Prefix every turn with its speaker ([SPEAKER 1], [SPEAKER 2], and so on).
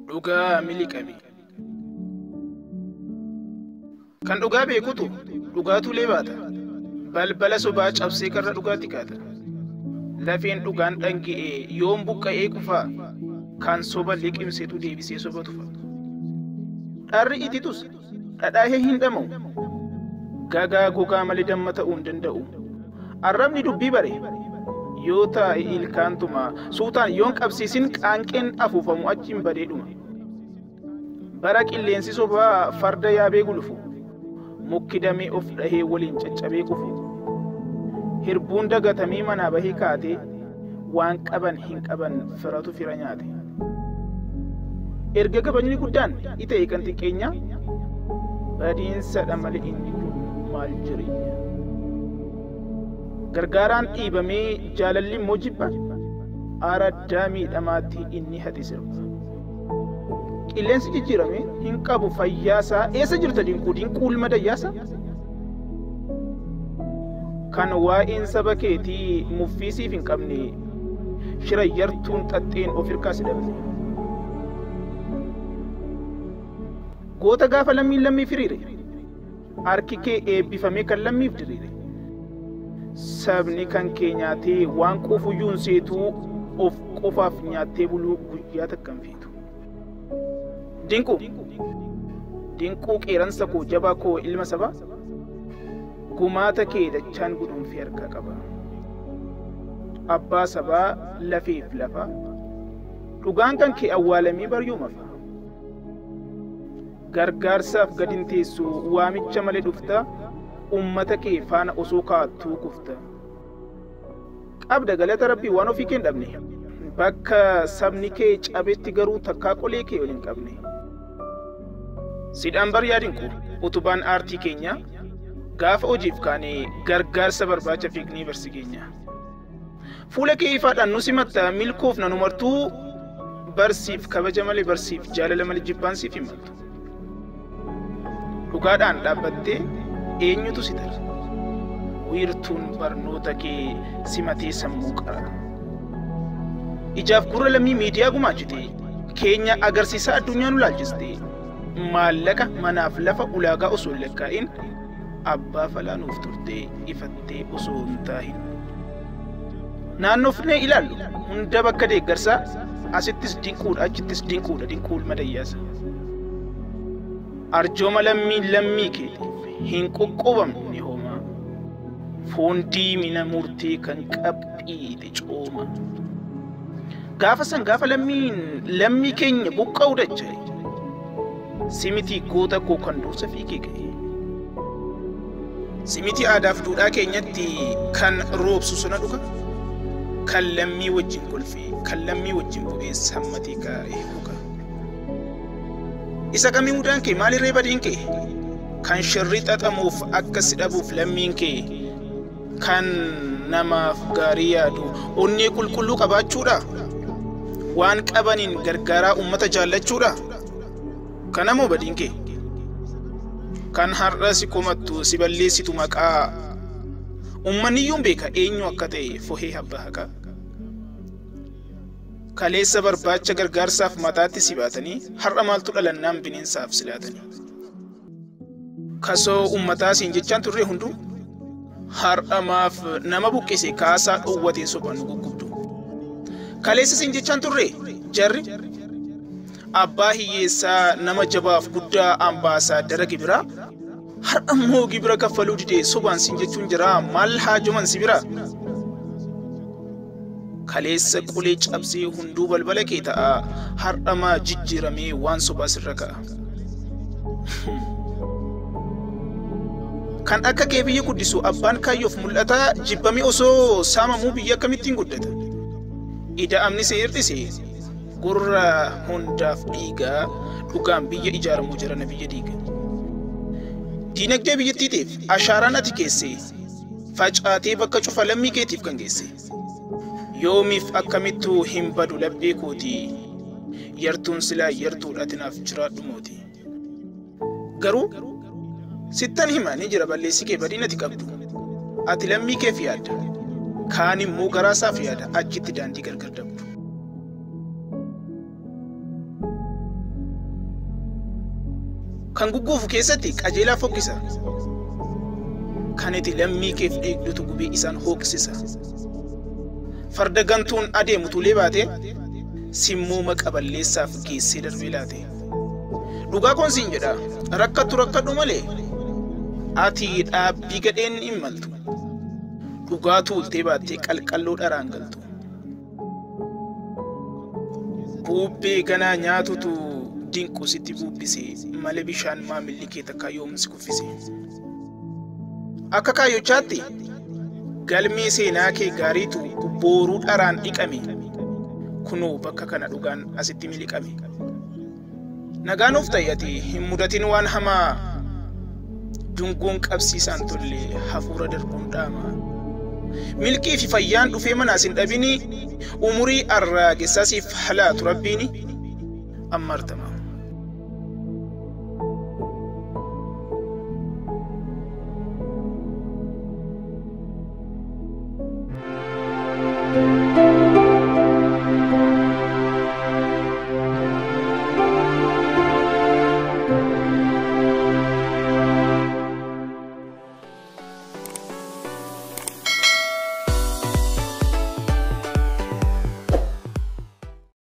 [SPEAKER 1] Dhugaa miliqame. Kan dhugaa beekutu dhugaatu leebaata. Balbala sobaa cabsee karra dhugaatti kaata. Lafeen dhugaan dhangi'ee yoom buqqa'ee kufaa kan soba liqimsetu deebisee soba tufa. Dharri ititus dhadhaahee hin dhama'u. Gagaa gogaa malee damma ta'uu hin danda'u. Arrabni dubbii bare yoo taa'e ilkaantuma suutaan yoon qabsiisin qaanqeen afuufamu achiin badeedhuma. Bara qilleensi sobaa farda yaabee gulufu mukki damee of dhahee waliin caccabee kufu. Hirbuun dagatamee manaa bahee kaatee waan qaban hin qaban firatu fira nyaate. Erga gabanyni guddaan ite kan xiqqeenya badiinsadha malee inni kun maal jireenya. Gargaaraan dhiibamee jaalalli immoo jibba araddaa miidhamaatti inni hati sirba. Qilleensi jijjiirame hin qabu fayyaasaa eessa jirta dinquu ilma dayyaasa? Kan waa'een saba keetii muffiisiif hin qabne shirayyartuun xaxxeen of hirkaas hidhamne. Goota gaafa lammiif hiriire harki kee eebbifamee kan lammiif diriire. Sabni kan kee nyaatee waan quufuyyuun seetuu of qofaaf nyaattee buluu guyyaa takkan feetu. Dinquu qeeransa koo jabaa koo ilma sabaa gumaata kee dachaan gudunfee harkaa qaba. Abbaa sabaa lafeef lafa dhugaan kan kee awwaalamee baryuuma fa'a. Gargaarsaaf gadin teessu waamicha malee dhufta ummata kee faana osoo kaattuu kufta. Qabda galata rabbii waan ofii kee hin dhabne bakka sabni kee cabetti garuu takkaa qolee kee waliin qabne. Sidhaan bar yaadinku utubaan aartii keenya gaafa hojiif kaanee gargaarsa barbaacha fiignii barsi keenya. Fuula kee ifaadhaan nu simatta milkoof nanu martuu barsiif kabaja malee barsiif jaalala malee jibbaansiif himattu. Dhugaadhaan dhaabbattee eenyutu si dara? Wiirtuun barnoota kee simatee sammuu qara. Ijaaf gurra lammii miidiyaa gumaachite keenya agarsiisaa addunyaa nu laalchiste. Maallaqa manaaf lafa ulaagaa osoo hin lakkaa'in abbaa falaa nuuf turtee ifattee osoo hin taa'in. Naannoofnee ilaallu hunda bakka deeggarsaa asittis dinquudha achittis dinquudha dinquu ilma dayyaasa. Arjooma lammii keetiif hin qoqqobamne homaa foon diimina murtee kan qabxiite cooma. Gaafa san gaafa lammii keenya buqqa'u dacha'e simiti goota koo kan dursa fiigee ga'e. Simiti aadaaf duudhaa keenyatti kan roobsu suna dhuga kan lammii wajjin kolfee kan lammii wajjin bu'ee sammatii kaa'ee dhuga. Isa kamii mudaan kee maalirree badiin kee kan shirrii xaxamuuf akka si dhabuuf lammiin kee kan namaaf gaarii yaadu onnee qulqulluu qabaachuudha. Waan qabaniin gargaaraa ummata jaallachuudha. Kanamoo badiin kee kan har'a si komattu si balleessitu maqaa ummaniyyuun beeka eenyu akka ta'e fohee abbaa haqaa. Kaleessa barbaacha gargaarsaaf mataatti si baatanii har'a maaltu dhalannaan bineensaaf silaatanii. Kasoo ummataa siin jechaan turre hunduu har'a maaf nama buqqise kaasaa dhowwateen sobaan nu guggubdu. Kaleessa siin jechaan turre jarri abbaa hiyyeessaa nama jabaaf guddaa ambaasaaddara gibiraa har'a immoo gibira kaffaluu didee sobaan siin jechuun jira maal haajoman si bira. Kaleessa qolee cabsee hunduu balbala kee ta'a har'a maa jijjiiramee waan sobaa sirra ka'a. Kan akka kee biyya guddisu abbaan kaayyoof mul'ata jibbamee osoo saamamuu biyya akkamittiin guddata. Ida'amni see hir'ise gurra hundaaf dhiigaa dhugaan biyya ijaaramuu jirana biyya diiga. Diinagdee biyyattiitiif ashaaraan ati keessee facaatee bakka cufa lammii keetiif kan geesse. Yoomiif akkamittuu hin badu laphee kootii yartuun silaa yartuudhaatinaaf jiraadhu mooti. Garuu sittan himaa ni jira balleessi kee badinati qabdu. Ati lammii keef yaadda. Kaan immoo garaasaaf yaada achitti daandii gargar dabdu. Kan gugguufu keessatti qajeelaa fokkisa. Kan itti lammii keef eegdutu gubee isaan hooqsisa. Farda gantuun adeemu tuulee baate simmoo maqa balleessaaf geessee darbee laate. Dhugaa koonsiin jedha rakkadhu malee ati dhaabbii gadheen hin maltu. Dhugaa tuultee baattee qalqalloo dharaan galtu. Buubbee ganaa nyaatutu dinqu sitti buubbisee malee bishaan maamilli kee takkaa yoomsi kuffise. Akka kaayyochaatti galmee seenaa kee gaariitu booruu dharaan dhiqame. Kunoo bakka kana dhugaan asitti miliqame. Nagaan of tayyate hin mudatin waan hamaa. Dungoon qabsiisaan tolle hafuura darbuun dhaama. Milkii fi fayyaan dhufee manaas hin dhabini. Umurii arraa geessasiif halaatu rabbiini ammartama.